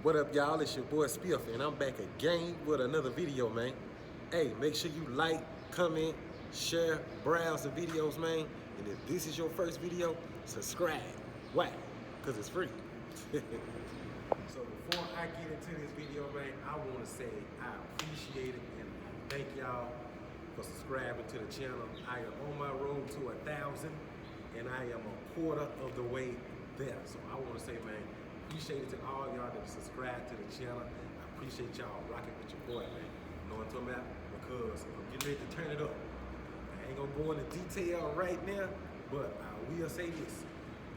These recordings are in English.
What up, y'all? It's your boy Spiffy, and I'm back again with another video, man. Hey, make sure you like, comment, share, browse the videos, man. And if this is your first video, subscribe. Why? Because it's free. So before I get into this video, man, I want to say I appreciate it and I thank y'all for subscribing to the channel. I am on my road to 1,000, and I am a quarter of the way there. So I want to say, man, appreciate it to all y'all that subscribe to the channel. I appreciate y'all rocking with your boy, man. You know what I'm talking about? Because I'm getting ready to turn it up. I ain't gonna go into detail right now, but I will say this.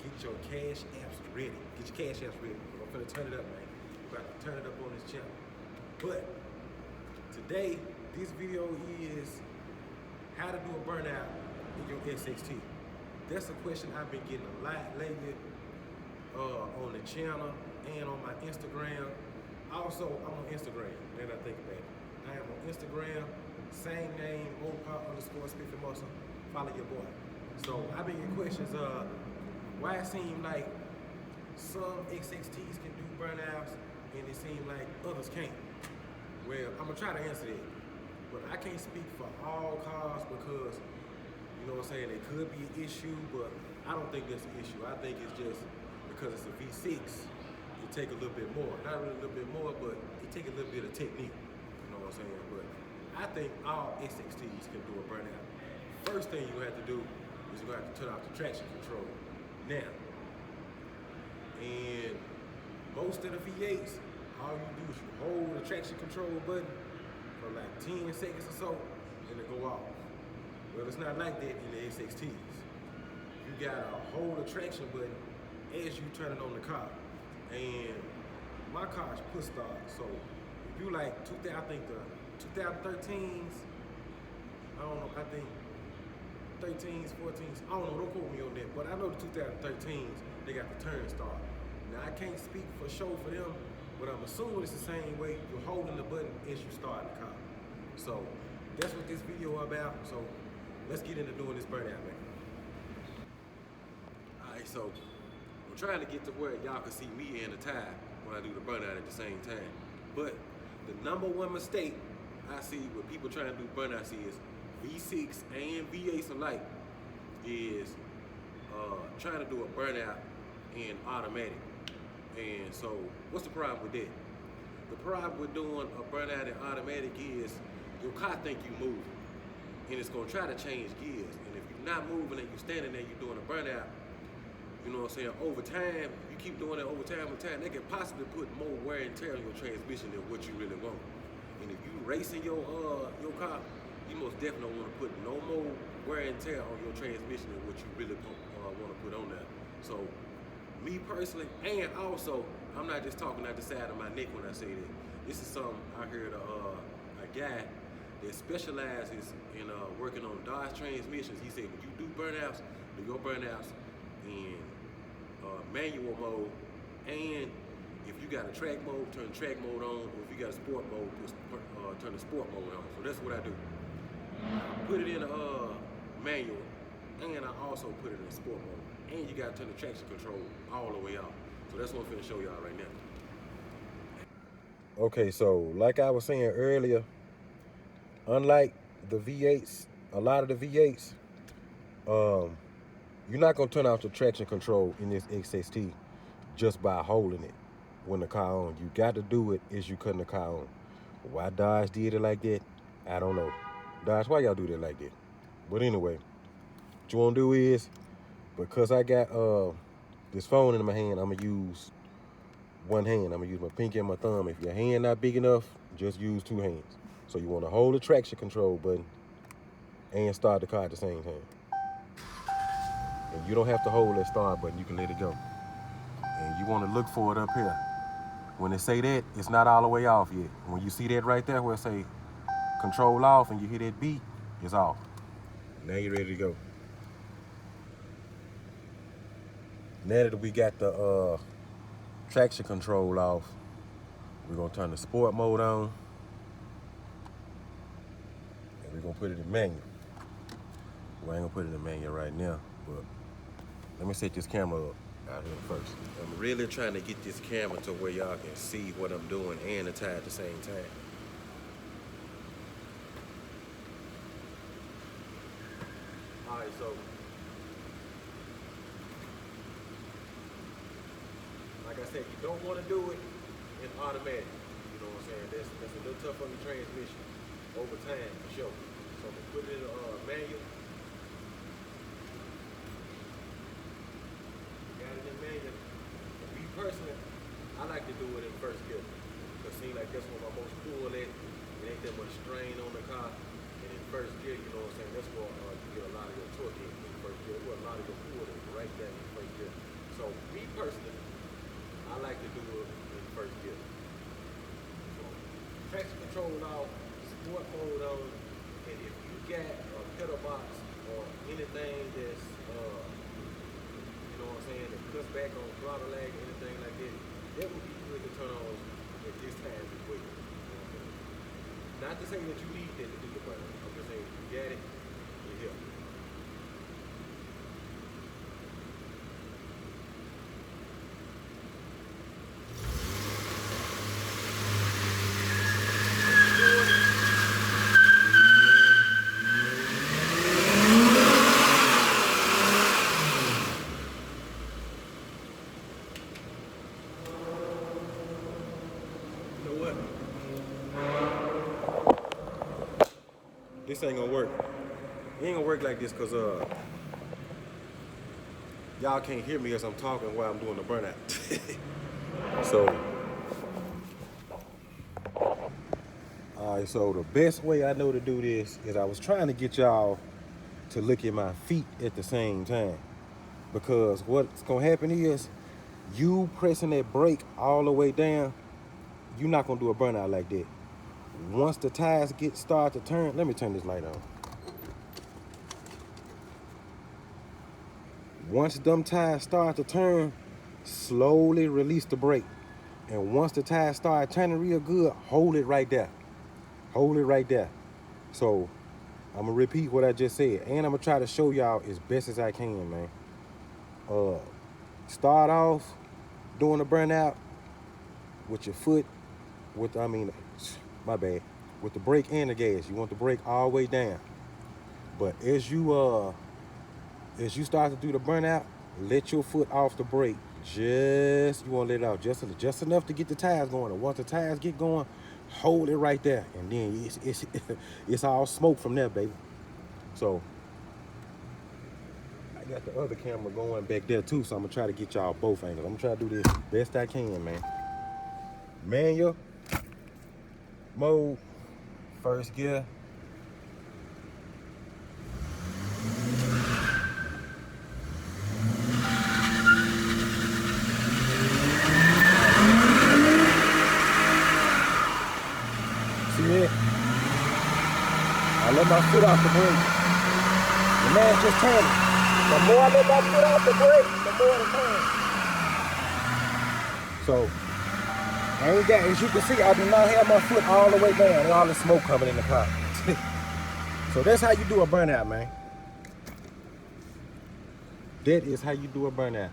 Get your cash apps ready. Get your cash apps ready. I'm finna turn it up, man. We're about to turn it up on this channel. But today, this video is how to do a burnout in your SXT. That's a question I've been getting a lot lately. On the channel and on my Instagram. Also, I'm on Instagram, now that I think about it. I am on Instagram, same name, _Spiffymuscle. Follow your boy. So I've been getting questions why it seems like some XXTs can do burnouts and it seems like others can't. Well, I'm gonna try to answer that. But I can't speak for all cars because, you know what I'm saying, it could be an issue, but I don't think that's an issue. I think it's just because it's a V6, it take a little bit more. Not really a little bit more, but it take a little bit of technique. You know what I'm saying? But I think all SXTs can do a burnout. First thing you have to do is you're gonna have to turn off the traction control. Now, and most of the V8s, all you do is you hold the traction control button for like 10 seconds or so, and it go off. Well, it's not like that in the SXTs. You gotta hold the traction button as you turn it on the car. And my car's push start, so if you like I think the 2013s, I don't know, I think 13s, 14s, I don't know, don't quote me on that, but I know the 2013s, they got the turn start. Now I can't speak for sure for them, but I'm assuming it's the same way. You're holding the button as you start the car. So that's what this video about, so let's get into doing this burnout, man. All right, so I'm trying to get to where y'all can see me and the tire when I do the burnout at the same time. But the number one mistake I see with people trying to do burnouts is V6 and V8s alike is trying to do a burnout in automatic. And so what's the problem with that? The problem with doing a burnout in automatic is your car think you moving, and it's gonna try to change gears. And if you're not moving and you're standing there, you're doing a burnout, you know what I'm saying, over time, you keep doing it over time, that can possibly put more wear and tear on your transmission than what you really want. And if you racing your car, you most definitely don't want to put no more wear and tear on your transmission than what you really want to put on there. So, me personally, and also, I'm not just talking out the side of my neck when I say that. This is something I heard a guy that specializes in working on Dodge transmissions. He said when you do burnouts, do your burnouts in manual mode, and if you got a track mode, turn the track mode on, or if you got a sport mode, turn the sport mode on. So that's what I do. I put it in manual, and I also put it in sport mode. And you gotta turn the traction control all the way off. So that's what I'm finna show y'all right now. Okay, so like I was saying earlier, unlike the V8s, a lot of the V8s, you're not gonna turn off the traction control in this XST just by holding it when the car on. You got to do it as you cutting the car on. Why Dodge did it like that, I don't know. Dodge, why y'all do that like that? But anyway, what you wanna do is, because I got this phone in my hand, I'm gonna use one hand. I'm gonna use my pinky and my thumb. If your hand not big enough, just use two hands. So you wanna hold the traction control button and start the car at the same time. And you don't have to hold that start button, you can let it go. And you wanna look for it up here. When it say that, it's not all the way off yet. When you see that right there where it say control off and you hear that beep, it's off. Now you're ready to go. Now that we got the traction control off, we're gonna turn the sport mode on, and we're gonna put it in manual. Well, I ain't gonna put it in manual right now, but let me set this camera up. out here first. I'm really trying to get this camera to where y'all can see what I'm doing and the tie at the same time. All right, so like I said, you don't want to do it in automatic. You know what I'm saying? That's a little tough on the transmission over time for sure. So I'm gonna put it in manual. Got it in manual. Me personally, I like to do it in first gear. Cause it seems like that's where my most pull at. It ain't that much strain on the car. And in first gear, you know what I'm saying? That's where you get a lot of your torque in first gear. Well, a lot of your pull is right there in first gear. So me personally, I like to do it in first gear. So traction control off, sport mode on, and if you got a pedal box or anything that's you know what I'm saying, that cuts back on throttle lag or anything like that, that would be good to turn on at this time as well. You know what I'm saying? Not to say that you need that to do the burn. I'm just saying if you got it, you're here. This ain't gonna work. It ain't gonna work like this because y'all can't hear me as I'm talking while I'm doing the burnout. So, all right, so the best way I know to do this is I was trying to get y'all to look at my feet at the same time. Because what's gonna happen is you pressing that brake all the way down, you're not gonna do a burnout like that. Once the tires start to turn, let me turn this light on. Once them tires start to turn, slowly release the brake. And once the tires start turning real good, hold it right there. Hold it right there. So I'm gonna repeat what I just said, and I'm gonna try to show y'all as best as I can, man. Start off doing the burnout with your foot, with the brake and the gas. You want the brake all the way down. But as you start to do the burnout, let your foot off the brake. You want to let it out just enough to get the tires going. And once the tires get going, hold it right there, and then it's all smoke from there, baby. So I got the other camera going back there too, so I'm gonna try to get y'all both angles. I'm gonna try to do this best I can, man. Manual mode, first gear. See it? I let my foot off the brake. The man just turning. The more I let my foot off the brake, the more it turns. So, as you can see, I do not have my foot all the way down and all the smoke coming in the car. So that's how you do a burnout, man. That is how you do a burnout.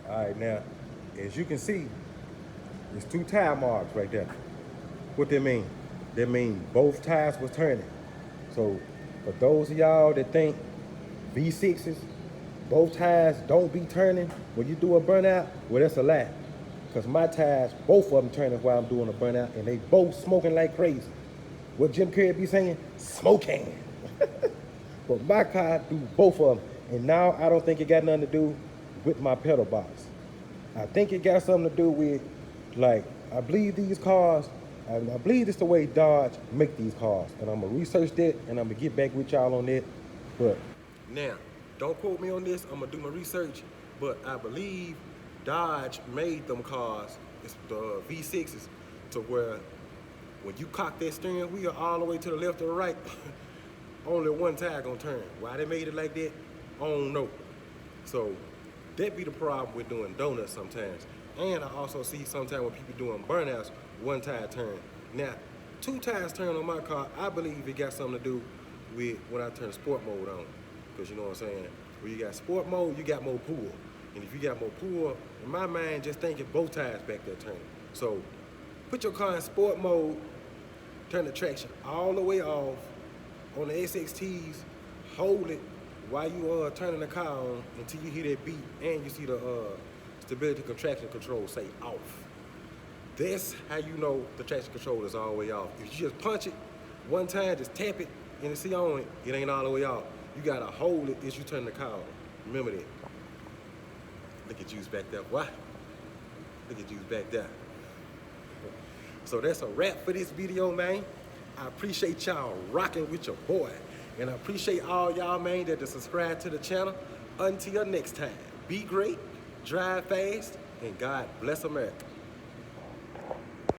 All right, now, as you can see, there's 2 tire marks right there. What that mean? That mean both tires was turning. So for those of y'all that think V6s, both tires don't be turning when you do a burnout, well, that's a lie. Because my tires, both of them turning while I'm doing a burnout, and they both smoking like crazy. What Jim Carrey be saying? Smoking. But my car do both of them, And now I don't think it got nothing to do with my pedal box. I think it got something to do with, like, I believe these cars, I believe it's the way Dodge make these cars. And I'm gonna research that and I'm gonna get back with y'all on that. But now, don't quote me on this, I'm gonna do my research, but I believe Dodge made them cars, it's the V6s, to where when you cock that steering wheel all the way to the left or the right, only one tire gonna turn. Why they made it like that, I don't know. So that be the problem with doing donuts sometimes. And I also see sometimes when people doing burnouts, one tire turn. Now, two tires turn on my car, I believe it got something to do with when I turn sport mode on. Because you know what I'm saying? When you got sport mode, you got more pull. And if you got more pull, in my mind, just thinking both tires back there turning. So put your car in sport mode, turn the traction all the way off. On the SXTs, hold it while you turning the car on until you hear that beat and you see the stability contraction control say off. That's how you know the traction control is all the way off. If you just punch it one time, just tap it and see on it, it ain't all the way off. You gotta hold it as you turn the car on. Remember that. Look at Juice back there. What? Look at Juice back there. So that's a wrap for this video, man. I appreciate y'all rocking with your boy. And I appreciate all y'all, man, that subscribe to the channel. Until next time, be great, drive fast, and God bless America.